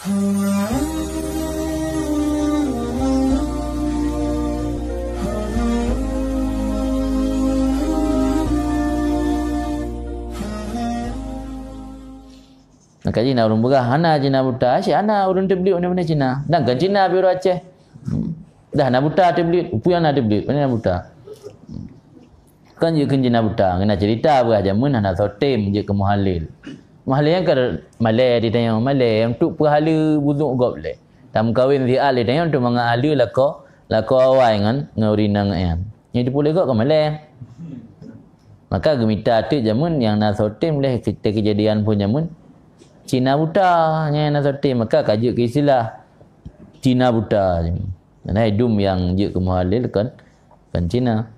Nak Cina urang berah, ana Cina buta, asyik ana urang terbeli mana Cina. Dan kan Cina biru Aceh. Dah nak buta terbeli, upu yang nak terbeli, mana nak buta. Kan je kan Cina buta, kena cerita berah jamun ana sotem je ke muhalil. Muhalil yang ke malai dia tanya, malai untuk pahala buzuk gop le. Tam kahwin dia ali tanya untuk mengalu lako awai ngan ngurina ngayan. Ni dipulai gok ke malai. Maka gemita tu jamun yang nak sotem leh kita kejadian pun jamun Cina buta yang nak sorti, maka kajuk ke istilah Cina buta. Nah, hidum yang je ke muhalil kan Cina.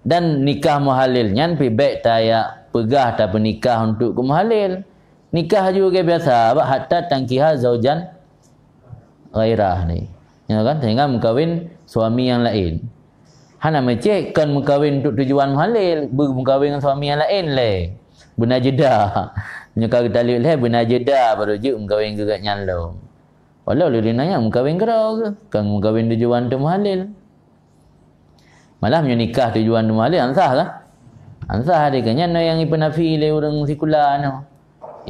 Dan nikah muhalil nyan pi baik tayak pegah ta penikah untuk ke muhalil. Nikah juga biasa, hatta tangkiha zaujan ghairah ni. Ya kan? Sehingga mengkawin suami yang lain. Hana mecek kan mengkawin untuk tujuan muhalil, bermengkawin dengan suami yang lain le. Benar jeda. Nyakar tali leh benar jeda baru je mengkawin gerak nyalom. Walau lu nanya mengkawin kerau ke? Kan mengkawin tujuan tu muhalil. Malah menikah tujuan tu muhalil ansah lah. Ansah dia kan yang ipenafi le orang sikula no.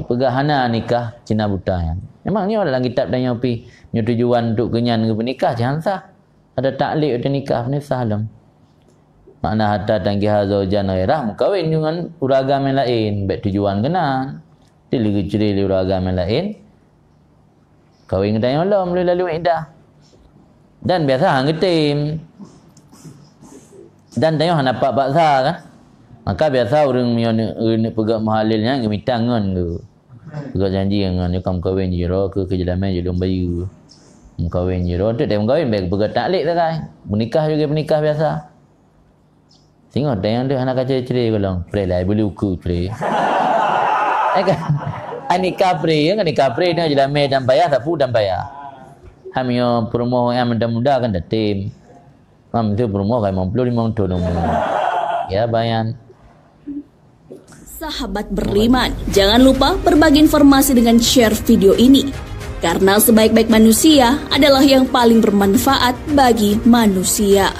Ipegahana nikah Cina buta yang. Memangnya dalam kitab dan nyopi nyo tujuan untuk kenyan ke penikah jangan sah. Ada taklid untuk nikah ni salam. Makna hatta tangkiha zaujan ghairah mengkawin dengan uragam yang lain, baik tujuan kenan. Dia lagi ceri uragam yang lain. Kawin dengan Allah melalui lalu iddah. Dan biasa hang getim. Dan tengok hang dapat paksa kan. Maka biasa orang yang pegak muhalilnya gemitangan tu. Pegak janji dengan nyokam kawin jiro ke kejalaman jolong bayu. Mengkawin jiro tu dia mengkawin baik pegak taklid tak kan. Menikah juga menikah biasa. Tengok tengok dia anak kacau ceri golong. Pray lah boleh ukur pray. Kan? Nikah pray kan nikah pray dia jalaman dan bayar tak pu dan bayar. Hamio promo yang muda-muda kan datim. Mam tu promo kan 55 tahun umur. Ya bayan. Sahabat beriman, jangan lupa berbagi informasi dengan share video ini. Karena sebaik-baik manusia adalah yang paling bermanfaat bagi manusia.